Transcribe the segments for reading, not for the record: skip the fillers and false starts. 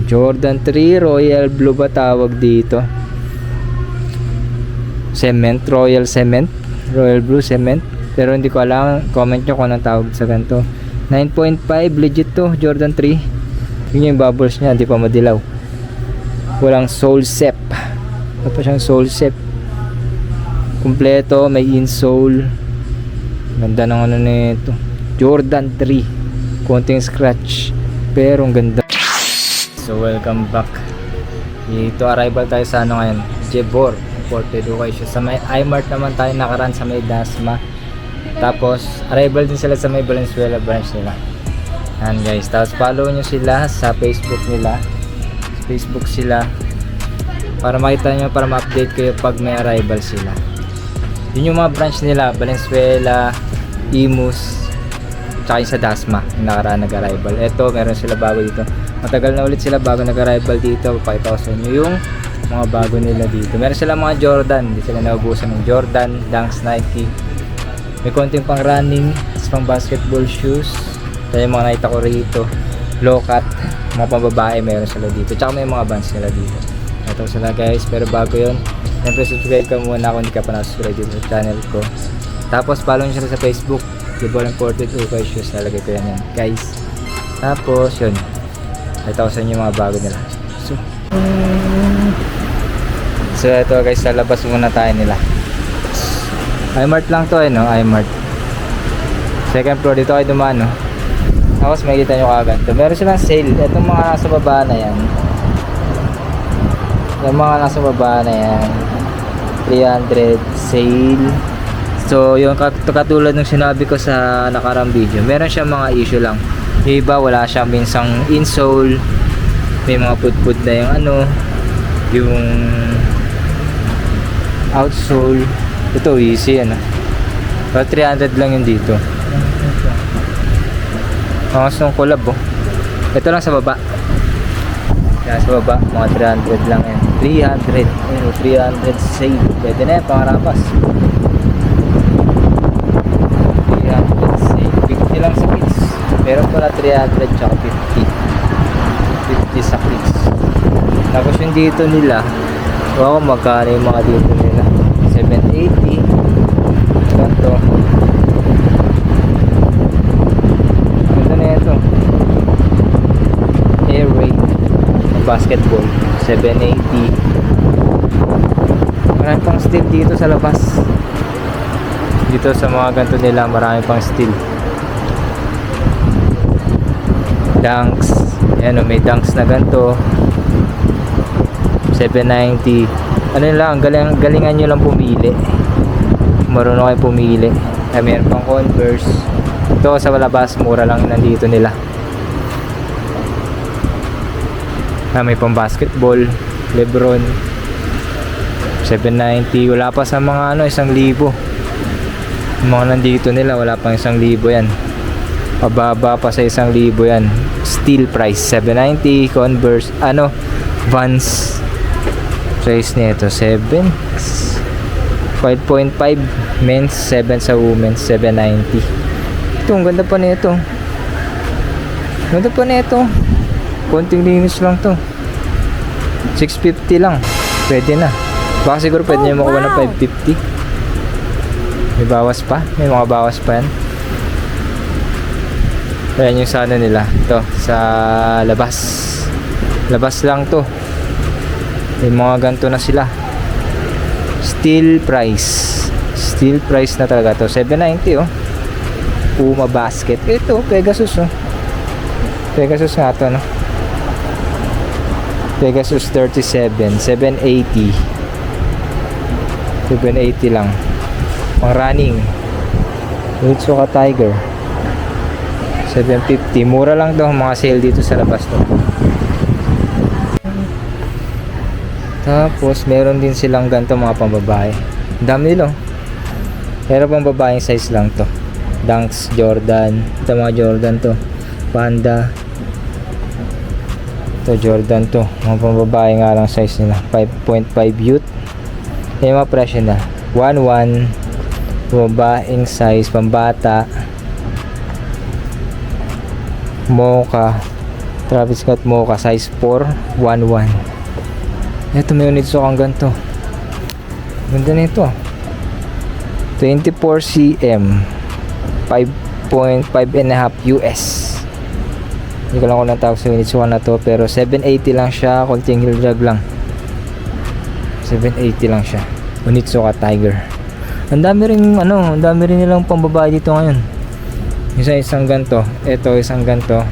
Jordan 3 Royal Blue ba tawag dito? Cement, Royal Cement, Royal Blue Cement. Pero hindi ko alam, comment nyo kung anong tawag sa ganito. 9.5 legit to, Jordan 3. Yun yung bubbles nya, hindi pa madilaw. Walang sole sep. Wala pa siyang sole sep. Kompleto, may insole. Ganda ng ano nito. Jordan 3. Konting scratch, pero ang ganda. So welcome back. Dito arrival tayo sa ano ngayon, Jebor Imported Location. Sa may iMart naman tayo nakaraan sa may Dasma. Tapos arrival din sila sa may Valenzuela branch nila. And guys, tapos follow nyo sila sa Facebook nila. Facebook sila para makita nyo, para ma-update kayo pag may arrival sila. Yun yung mga branch nila, Valenzuela, Imus, tsaka yung sa Dasma yung nakaraan nag-arrival. Eto, meron sila bago dito. Matagal na ulit sila bago nag-arrival dito. Pakita ko sa inyo yung mga bago nila dito. Meron sila mga Jordan, hindi sila naubusan ng Jordan, Dunks, Nike. May konting pang running, pang basketball shoes. Kaya yung mga nakita ko rito, low cut, mga pambabae meron sila dito. Tsaka may mga bands nila dito. Ito sila guys, pero bago yun, siyempre subscribe ka muna kung hindi ka pa na-subscribe dito sa channel ko. Tapos follow nyo sila sa Facebook, Jebor Imported Location. Nalagay ko yan guys. Tapos yun, ito ko sa inyo mga bago nila. So ito guys, sa labas muna tayo nila. iMart lang to no, iMart. Second floor, dito kayo dumaan no. Tapos makikita nyo kagad to. Meron silang sale. Itong mga nasa baba na yan, yung mga nasa baba na yan, 300 sale. So yung katulad ng sinabi ko sa nakarang video, meron siya mga issue lang. Yung iba wala siya minsang insole, may mga put na yung ano, yung outsole. Ito easy ano, pero 300 lang yun dito. Ang nung collab oh. Ito lang sa baba. Yan sa baba, mga 300 lang yan. 300, ayun, 300 sale. Pwede na yan, pangarapas. 300 sale, 50 lang sa kids. Meron pala 300 tsaka 50 sa kids. Tapos yung dito nila, wow, magkano yung mga dito nila, 780. Ganto. Ganda na ito, air raid basketball, 780. Marami pang steel dito sa labas. Dito sa mga ganito nila, marami pang steel. Dunks, yan o, may dunks na ganito, 790. Ano lang, galingan nyo lang pumili. Marunong kayo pumili. Ay, meron pang Converse. Ito sa labas, mura lang nandito nila. May pang basketball, Lebron, 790. Wala pa sa mga ano, 1,000. Yung mga nandito nila, wala pang 1,000 yan. Pababa pa sa 1,000 yan. Steel price, 790. Converse, ano, Vans. Size nito, 7. 5.5 men's, 7 sa women's, 790. Ito, ang ganda pa nito. Ganda pa nito. Konting linis lang to, 650 lang, pwede na. Baka siguro pwede nyo makuha ng 550. May bawas pa, may mga bawas pa yan. Ayan yung sana nila. Ito, sa labas. Labas lang to. May mga ganito na sila. Steel price. Steel price na talaga to, 790 oh. Puma basket. Ito, Pegasus oh. Pegasus nga to no. Pegasus 37, 780. 780 lang. Pang running. Mitsuka Tiger, 750. Mura lang daw, mga sale dito sa labas to. Tapos meron din silang ganito mga pambabae. Dami nila. Pero pambabaeng size lang to. Dunks, Jordan. Ito mga Jordan to. Panda. Ito Jordan to, mga pambabae nga lang size nila, 5.5 youth. Yung mga presyo na 1.1, babaeng size, pambata, mocha, Travis Scott Mocha size 4, 1.1. Ito may Onitsuka ang ganito. Ganda na ito. 24 cm, 5.5.5 US. Hindi ko lang kung natawag sa Onitsuka na to, pero 780 lang siya, konting heel drag lang. 780 lang siya. Onitsuka Tiger. Ang dami rin nilang pambabae dito ngayon. Isang ganto, ito isang ganto.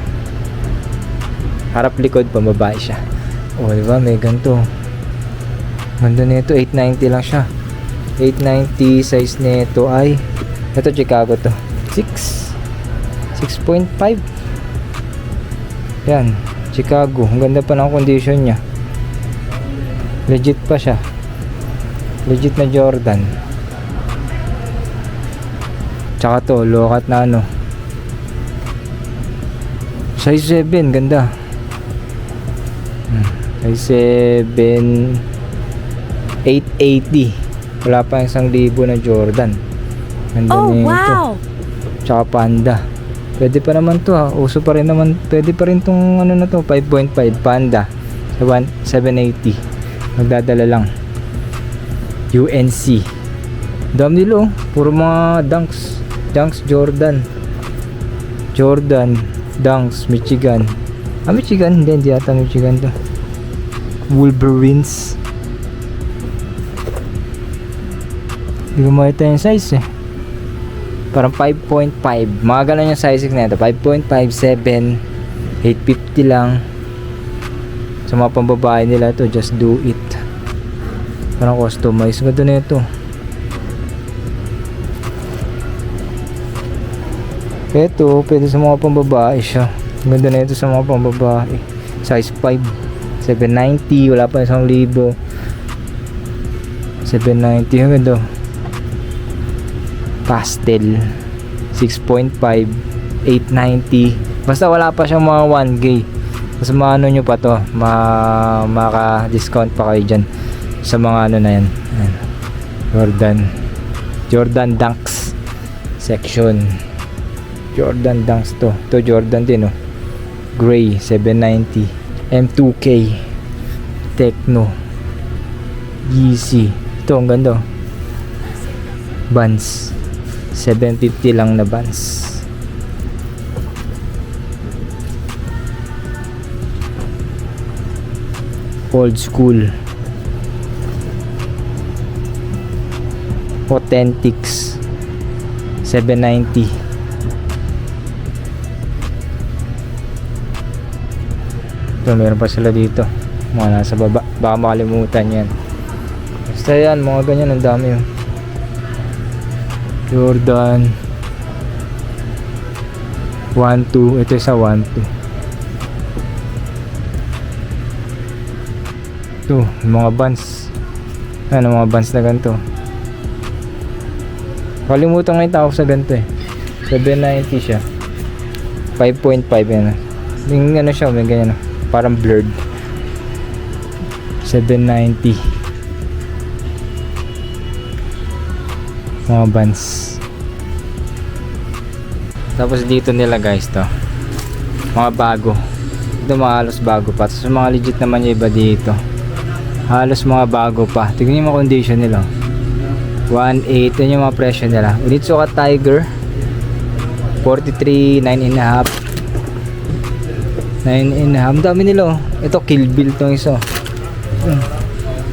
Harap likod pambabae siya. Oh, di ba? May ganto. Ganda nito, 890 lang siya. 890 size nito ay ito Chicago to. 6.5. Yan, Chicago. Ang ganda pa ng condition niya. Legit pa siya. Legit na Jordan. Tsaka to, low-cut na ano. Size 7, ganda. Size 7, 880. Wala pa 1,000 na Jordan. Ganda nito. Tsaka Panda. Pwede pa naman to ha. Uso pa rin naman. Pwede pa rin tong ano na to, 5.5 Panda. 780. Magdadala lang. UNC. Dami nilo. Puro mga Dunks. Dunks Jordan. Dunks Michigan. Michigan? Hindi yata Michigan to. Wolverines. Hindi ko makita yung size eh. Parang 5.5. Mga ganun yung sizes na ito. 5.5, 7, 850 lang. Sa mga pambabae nila ito, just do it. Parang customize. Ganda na ito. Ito, pwede sa mga pambabae siya. Ganda na ito sa mga pambabae. Size 5, 790. Wala pa 1,000. 790. Ang ganda. Pastel 6.5, 890. Basta wala pa siyang mga 1K. Mas maano nyo pa to, maka-discount pa kayo dyan sa mga ano na yan. Jordan Dunks section. Jordan Dunks to. Ito Jordan din oh. Gray 790. M2K Techno Yeezy. Ito ang ganda. Vans 750 lang na Vans. Old school Authentics 790. Ito meron pa sila dito, mga nasa baba, baka makalimutan yan. Basta yan, mga ganyan, ang dami yun. Jordan 1-2. Ito sa 1-2. Ito mga Vans. Ano mga Vans na ganito. Kalimutan nga yung tawag sa ganito eh. 790 siya. 5.5 yan. Yung ano siya, may ganyan. Parang blurred. 790. Mga Vans. Tapos dito nila guys to, mga bago. Ito mga halos bago pa. Tapos mga legit naman yung iba dito, halos mga bago pa. Tignan yung mga condition nila. 1.8. Yun yung mga presyo nila. Onitsuka Tiger 43, 9.5. 9.5. Dami nila oh. Ito Kill Bill tong isa.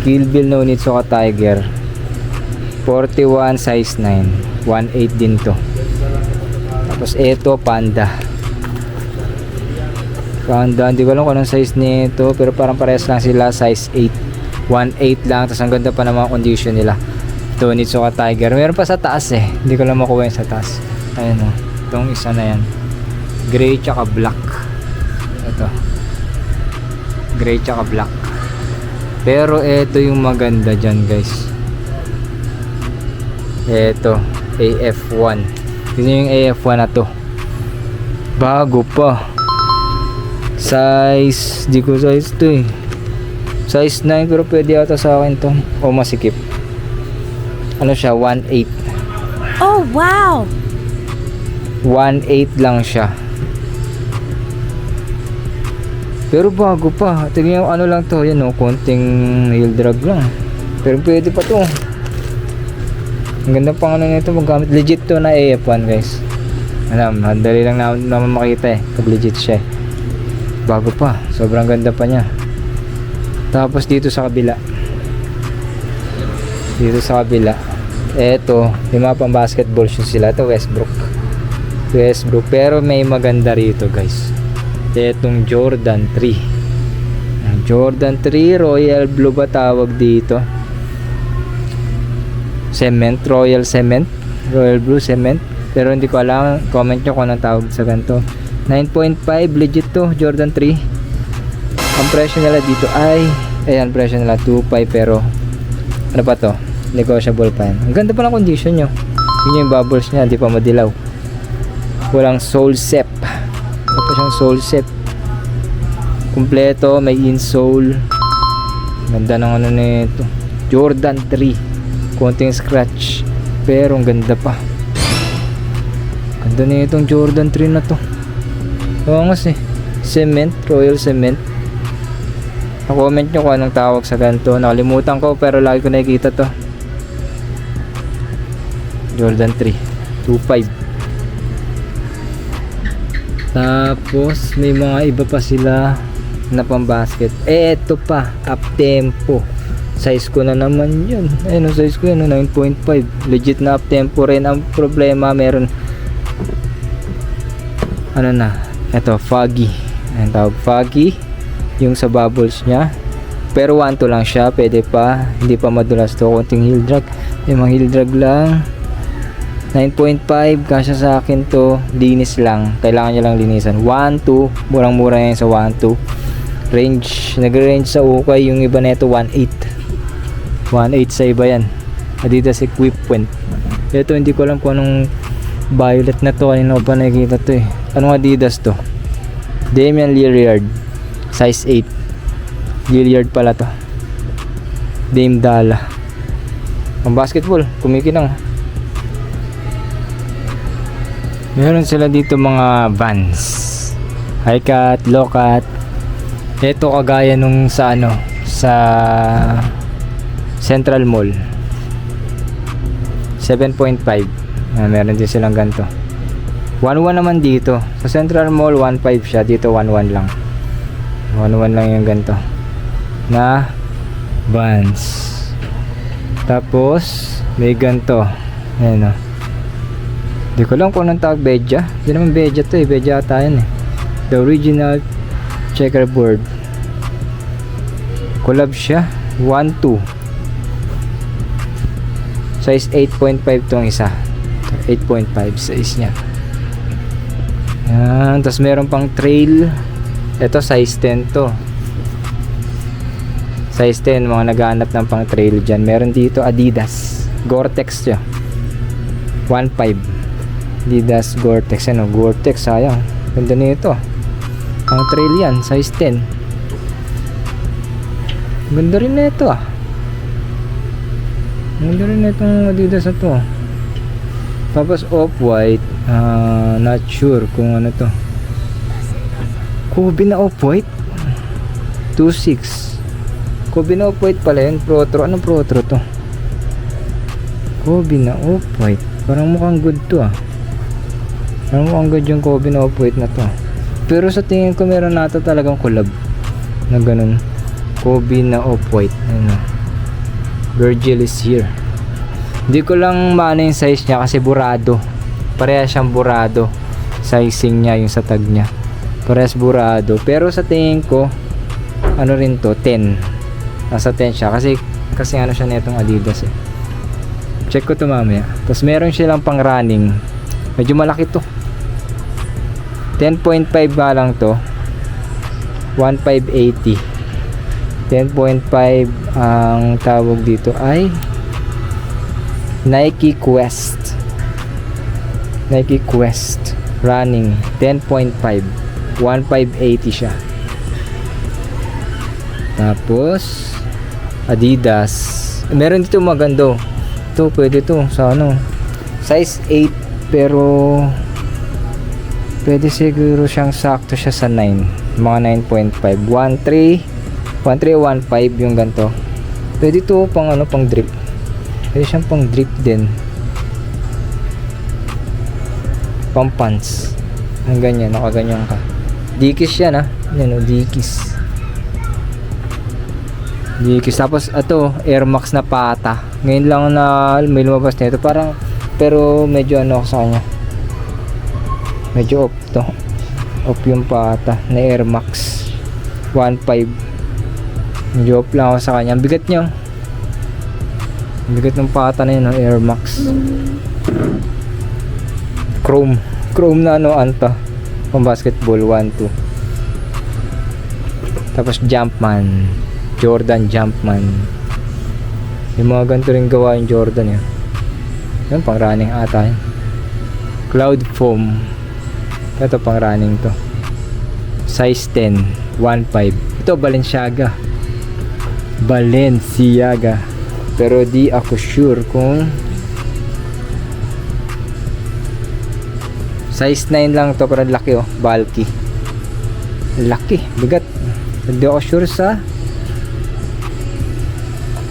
Kill Bill na Onitsuka Tiger 41 size 9, 1.8 din to. Tapos ito Panda. Hindi ko alam kung anong size nito, pero parang parehas lang sila, size 8, 1.8 lang. Tapos ang ganda pa ng mga condition nila. Ito Onitsuka Tiger. Meron pa sa taas eh, hindi ko lang makuha yung sa taas. Ayan o, itong isa na yan, gray tsaka black. Ito gray tsaka black. Pero ito yung maganda dyan guys. Ito AF1. Tingnan yung AF1 na to, bago pa. Size, di ko size to eh. Size 9, pero pwede ata sa akin to. O masikip. Ano siya, 1.8. Oh wow, 1.8 lang siya. Pero bago pa. Tingnan yung ano lang to. Yan o, konting heel drag lang. Pero pwede pa to. Ang ganda pang ano nito magamit. Legit to na AF1 guys. Alam, madali lang naman makita pag legit siya bago pa. Sobrang ganda pa niya. Tapos dito sa kabila. Eto, yung mga pang basketball shoes sila. Ito Westbrook. Pero may maganda rito guys. Etong Jordan 3. Ang Jordan 3 Royal Blue ba tawag dito? Royal Blue Cement. Pero hindi ko alam. Comment nyo kung anong tawag sa ganito. 9.5 legit to Jordan 3. Ang presyo nila dito ay ayan, presyo nila 2.5 pero ano pa to? Negotiable pa yan. Ang ganda pa ng condition nyo. Yun yung bubbles nya, hindi pa madilaw. Walang sole sep. Wala pa siyang sole sep. Kompleto, may insole. Ganda ng ano nito. Jordan 3. Konting scratch. Pero ang ganda pa. Ganda na itong Jordan 3 na to. Angas Cement, Royal Cement. Comment nyo kung anong tawag sa ganito. Nakalimutan ko pero lagi ko nakikita to. Jordan 3 2.5. Tapos may mga iba pa sila na pang basket. Eto pa, up tempo. Size ko na naman yun. Ayun ang size ko yun, 9.5. Legit na up tempo rin. Ang problema meron ano na, eto foggy. Ang tawag foggy yung sa bubbles nya. Pero 1-2 lang siya, pwede pa. Hindi pa madulas to, konting heel drag. Yung mga heel drag lang. 9.5 kasya sa akin to. Linis lang, kailangan nyo lang linisan. 1-2, murang mura yan sa 1-2. Range, nag-range sa ukay. Yung iba neto 1.8 sa iba yan. Adidas Equipment. Ito hindi ko alam kung anong violet na to. Kanina ko pa nakikita to Anong Adidas to? Damian Lillard size 8. Lillard pala to. Dame Dalla. Ang basketball kumikinang. Meron sila dito mga Vans, high cut, low cut. Ito kagaya nung sa ano, sa Central Mall 7.5. Meron din silang ganito. 1.1 naman dito. Sa Central Mall 1.5 siya, dito 1.1 lang. 1.1 lang yung ganito na Vans. Tapos may ganito. Ayan o. Hindi ko lang kung anong tawag, Beja. Hindi naman Beja to Beja ata yan The original checkerboard. Collab siya. 1.2. Size 8.5 tong isa. 8.5 size niya. Yan. Tapos meron pang trail. Ito size 10 to. Size 10. Mga naghahanap ng pang trail dyan. Meron dito Adidas Gore-Tex siya. 1.5 Adidas Gore-Tex. Ano? Gore-Tex, sayang. Ganda nito. Ang trail yan, size 10. Ganda rin na ito Ganda rin na itong Adidas na to. Tapos off-white. Not sure kung ano to. Kobe na off-white. 2.6. Kobe na off-white pala yun. Protro. Anong Protro to? Kobe na off-white. Parang mukhang good to Parang mukhang good yung Kobe na off-white na to. Pero sa tingin ko meron nata talagang collab na ganun. Kobe na off-white. Ano? Virgil is here. Hindi ko lang maano yung size niya kasi burado. Parehas siyang burado. Sizing niya yung sa tag niya. Parehas burado. Pero sa tingin ko ano rin to, 10. Nasa 10 siya kasi ano siya netong Adidas Check ko to mamaya. Tapos meron silang pang running. Medyo malaki to. 10.5 nga lang to. 1.580. 10.5 ang tawag dito ay Nike Quest. Nike Quest running 10.5. 1.580 siya. Tapos Adidas. Meron dito magando. Ito pwede to sa ano. Size 8 pero pwede siguro siyang sakto siya sa 9 Mga 9.5. 1.3 1.15 yung ganito. Pwede to pang ano, pang drip. Pwede siyang pang drip din. Pang pants. Ang ganyan, nakaganyan ka. Dikis yan, yan o, dikis. Dikis. Tapos ito, Air Max na pata. Ngayon lang na may lumabas nito. Parang, pero medyo ano sa kanya. Medyo off to. Off yung pata na Air Max 1.5. Medyo off lang ako sa kanya. Ang bigat niya. Ang bigat ng pata na yun, Air Max. Chrome na ano, anta. Pang basketball 1-2. Tapos Jumpman. Jordan Jumpman. Yung mga ganito rin gawa yung Jordan yun. Yun, pang running ata yun. Cloud Foam. Ito pang running to. Size 10. 1.5. Ito Balenciaga. Pero di ako sure kung size 9 lang to, pero laki bulky. Laki, bigat. Hindi ako sure sa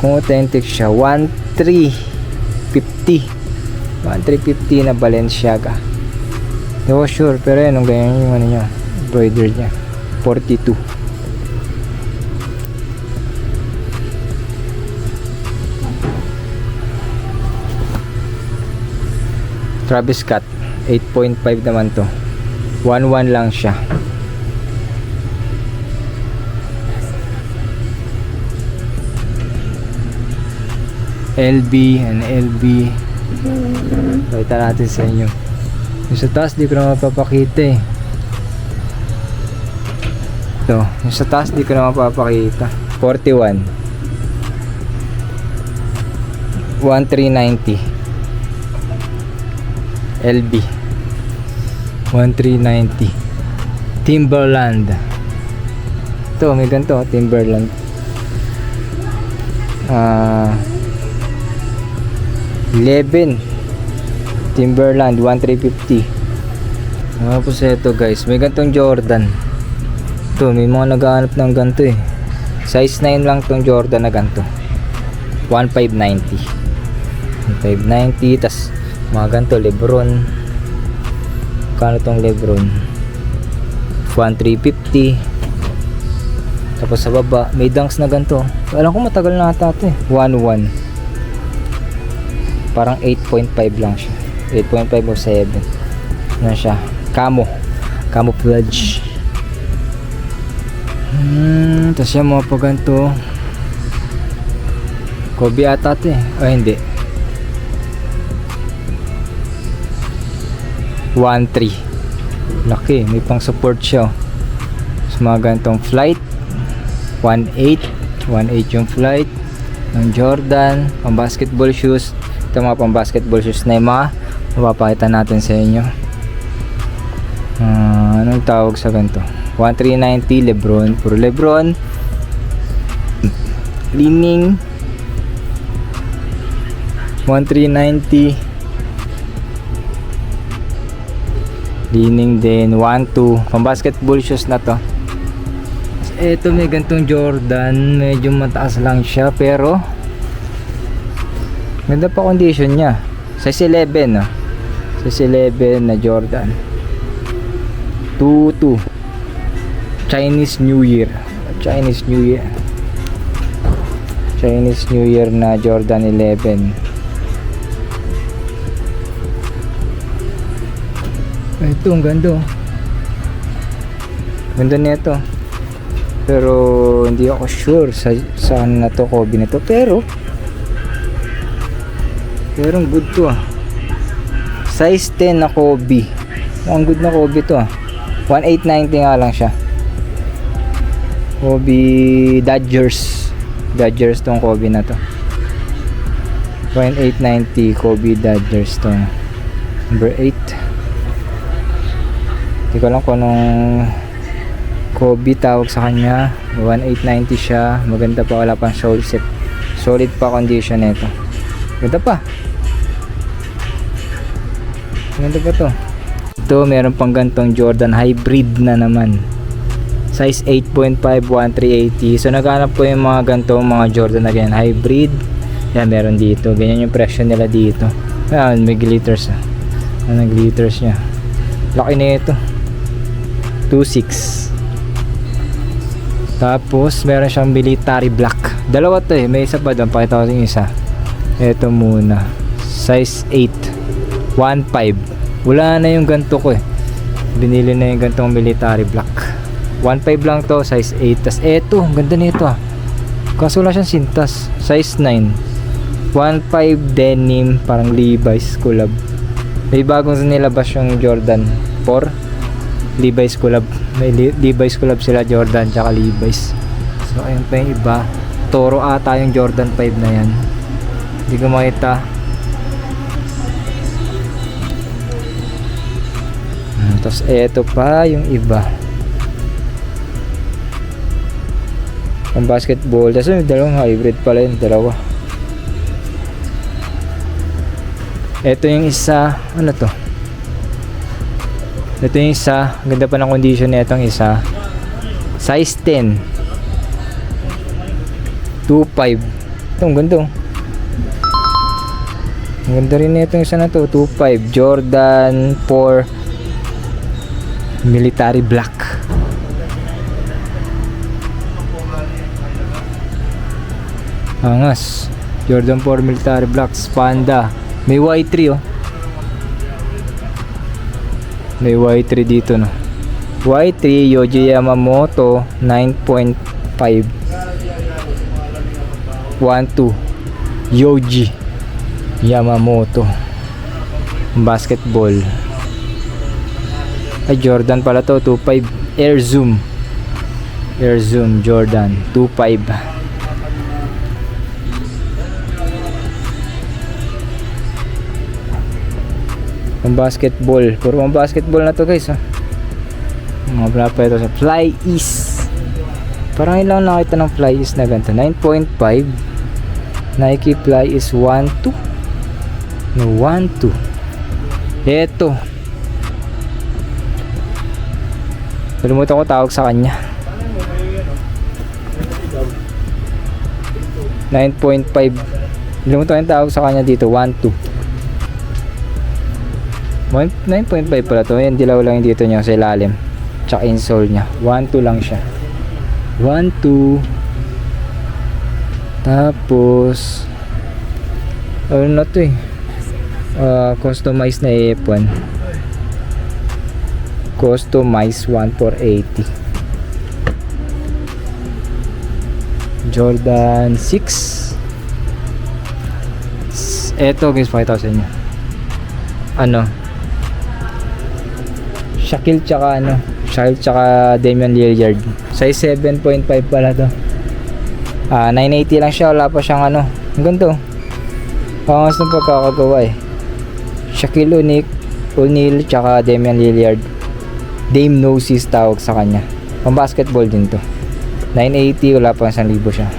kung authentic siya. 1.350 na Balenciaga. Hindi ako sure, pero yan, ganyan yung ano niya, embroidered niya. 42. Travis Scott 8.5 naman to. 1.1 lang siya. LB and LB. Pakita natin sa inyo. Yung sa taas di ko na mapapakita eh. Ito, yung sa taas di ko na mapapakita. 41. 1.390 LB 1390. Timberland. Ito, may ganito, Timberland. 11 Timberland 1350. Tapos ito guys, may gantong Jordan. Ito, may mga naghahanap ng ganito eh. Size 9 lang tong Jordan na ganito. 1590. 1590. Tas mga ganito, Lebron. Kano tong Lebron? 1350. Tapos sa baba, may dunks na ganito. Alam ko matagal na ata ito eh. 11. Parang 8.5 lang siya. 8.5 o 7. Ano siya? Camouflage. Tapos yung mga pa ganito. Kobe ata ito eh. O hindi. 1.3. Laki, may pang support siya. So mga ganitong flight 1.8 yung flight ng Jordan, pang basketball shoes. Ito mga pang basketball shoes na yung mga mapapakita natin sa inyo. Anong tawag sa ganito? 1.390 Lebron, puro Lebron. Leaning 1.390. Leaning din 1.2. Pang basketball shoes na to. Ito may gantong Jordan, medyo mataas lang siya pero ganda pa condition niya. Size 11 no? Size 11 na Jordan 2.2. Chinese New Year na Jordan 11. Ito, ang ganda. Ganda nito. Pero hindi ako sure saan na to Kobe na to. Pero ang good to Size 10 na Kobe. Ang good na Kobe to 1890 nga lang siya. Kobe Dodgers tong Kobe na to. 1890 Kobe Dodgers tong number 8. Hindi ko alam kung anong Kobe tawag sa kanya. 1890 siya. Maganda pa, wala pang solid pa condition nito. Ganda pa. Ganda pa to. Ito, meron pang gantong Jordan hybrid na naman. Size 8.5, 1380. So naghanap po yung mga ganito, mga Jordan na ganyan, hybrid. Yan, meron dito. Ganyan yung presyo nila dito. Yan, may glitters. Ano glitters niya. Laki na ito. 2.6. Tapos meron siyang military black. Dalawa to eh. May isa pa doon. Pakita ko yung isa. Ito muna. Size 8. 1.5. Wala na yung ganito ko eh. Binili na yung gantong military black. 1.5 lang to. Size 8. Tas eto. Ganda nito ah. Kaso wala siyang sintas. Size 9. 1.5 denim. Parang Levi's collab. May bagong nilabas yung Jordan 4 Levi's collab. May Levi's collab sila, Jordan tsaka Levi's. So ayun pa yung iba. Toro ata yung Jordan 5 na yan. Hindi ko makita. Tapos eto pa yung iba. Ang basketball. Tapos yung dalawang hybrid pala yung dalawa. Ito yung isa, ano to? Ito yung isa, ganda pa ng condition na itong isa. Size 10. 2.5. Ito, ang ganda. Ang ganda rin na itong isa na to, 2.5. Jordan 4 military black. Angas. Jordan 4 military black, Panda. May Y3 oh. May Y3 dito no. Y3 Yohji Yamamoto 9.5 12 Yohji Yamamoto. Basketball. Ay Jordan pala to 2.5 Air Zoom. Air Zoom Jordan 2.5. Ang basketball. Puro mga basketball na to guys. Mga pala pa ito sa Fly East. Parang ilang nakita ng Fly East na ganito. 9.5. Nike Fly East 1.2. No, 1.2. Eto. Nalimutan ko tawag sa kanya. 9.5. Nalimutan ko yung tawag sa kanya dito. 1.2. 9.5 pala to. Yan, dilaw lang yung dito niya sa ilalim. Tsaka insole niya. 1.2 lang siya. 1.2. Tapos ano na to eh. Customized na F1. Customized 1480. Jordan 6. Eto guys, pakita ko sa inyo. Ano? Shaquille tsaka ano, Shaquille tsaka Damian Lillard. Size 7.5 pala to. 980 lang siya, wala pa siyang ano. Ang ganito. Pangas ng pagkakagawa eh. Shaquille O'Neal tsaka Damian Lillard. Dame Gnosis tawag sa kanya. Pang basketball din to. 980, wala pa 1,000 siya.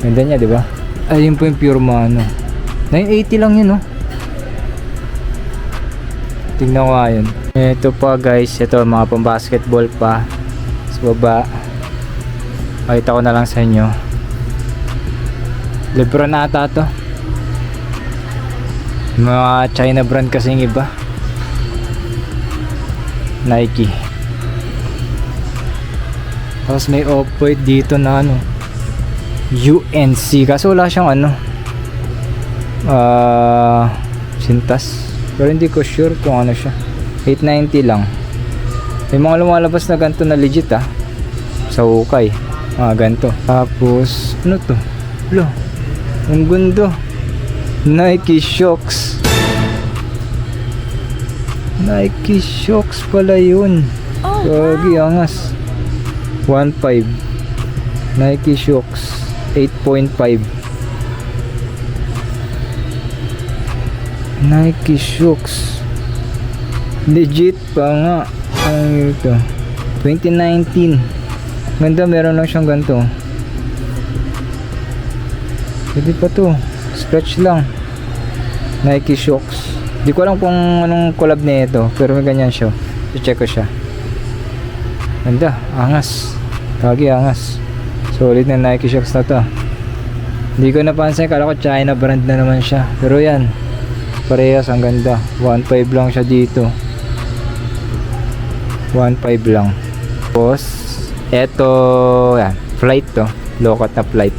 Ganda niya, di ba? Ayun po yung pure mano. 980 lang yun, no? Tingnan ko nga yun. Ito pa guys, ito mga pang basketball pa sa baba. Pakita ko na lang sa inyo. Lebron ata to. Mga China brand kasing iba. Nike. Tapos may off-white dito na ano, UNC. Kaso wala siyang ano, sintas. Pero hindi ko sure kung ano siya. 890 lang. May mga lumalabas na ganito na legit sa ukay. Ganito. Tapos ano to? Lo, ang gundo. Nike Shox. Nike Shox pala yun. Gagi angas. 1.5 Nike Shox 8.5 Nike Shox legit pa nga. Ano ito? 2019. Ganda, meron lang siyang ganito. Pwede pa to. Scratch lang. Nike Shox. Di ko alam kung anong collab na ito, pero may ganyan siya. I-check ko siya. Ganda, angas. Kagi angas. Solid na Nike Shox na to. Hindi ko napansin, kala ko China brand na naman siya. Pero yan, parehas, ang ganda. 1.5 lang siya dito. 1.5 lang. Tapos eto, yan, flight to. Low cut na flight.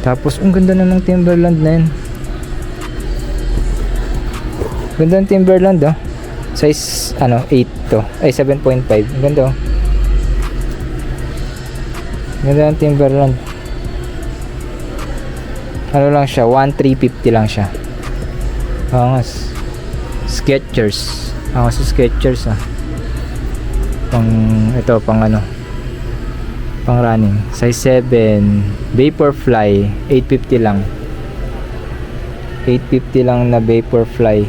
Tapos ang ganda na ng Timberland na yun. Ganda ng Timberland oh. Size 8 to. Ay 7.5. Ang ganda oh. Ganda ng Timberland. Ano lang siya, 1,350 lang siya. Angas. Skechers. Angas sa Skechers ah. Ito pang pang running. Size 7. Vaporfly 850 lang. 850 lang na Vaporfly.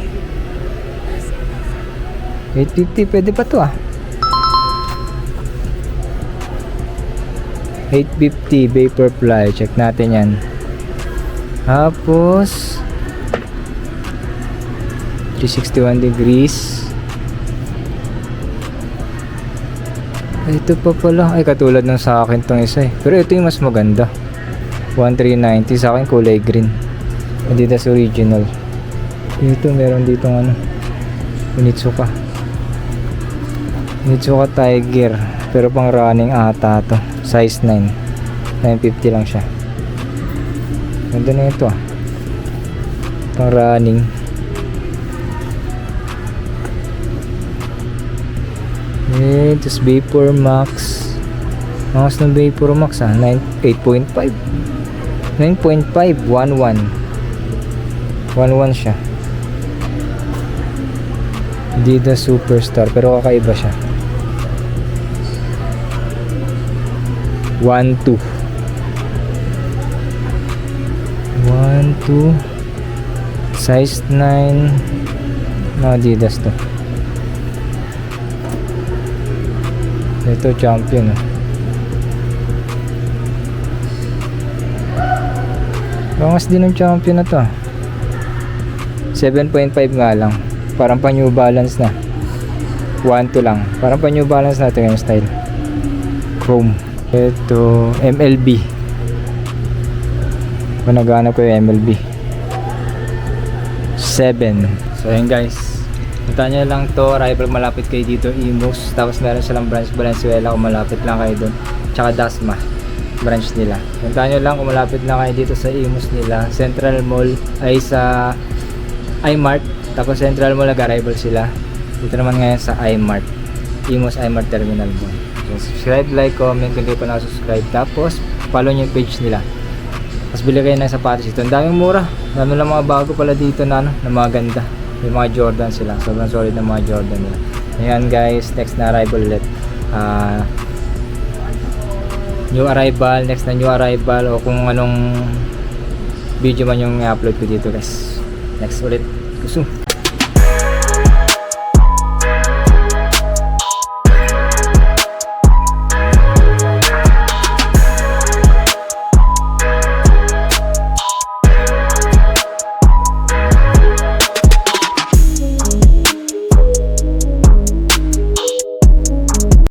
850 pwede pa to ah. 850 Vaporfly, check natin yan. Tapos 361 degrees. Ito pa pala, ay katulad ng sa akin tong isa eh. Pero ito yung mas maganda. 1390, sa akin kulay green. Adidas original. Dito meron ditong Onitsuka Tiger, pero pang running ata to. Size 9, 950 lang siya. Ganda na ito ah. Pang running. Tapos Vapor Max. Angas ng Vapor Max ah. 8.5 9.5 11 siya. Adidas Superstar, pero kakaiba siya. 1.2 size 9 na Adidas to. Ito champion Bangas din ng champion na to 7.5 nga lang. Parang pa New Balance na. 1.2 lang. Parang pa New Balance na ito yung style. Chrome. Ito MLB. Naghanap ko yung MLB 7. So yun guys, punta nyo lang to. Arrival malapit kayo dito, Imus. Tapos meron silang branch Valenzuela kung malapit lang kayo dun. Tsaka Dasma branch nila. Punta nyo lang kung malapit lang kayo dito sa Imus nila. Central Mall ay sa iMart. Tapos Central Mall nag-arrival sila. Dito naman ngayon sa iMart, Imus iMart Terminal 1. So, subscribe, like, comment kung hindi pa nakasubscribe. Tapos follow nyo yung page nila. Tapos bili kayo ng sapatos dito. Ang daming mura. Dami lang mga bago pala dito na na mga ganda. May mga Jordan sila. Sobrang solid na mga Jordan nila. Ayan guys, next na arrival ulit. New arrival, next na new arrival, o kung anong video man yung i-upload ko dito guys. Next ulit. Gusto.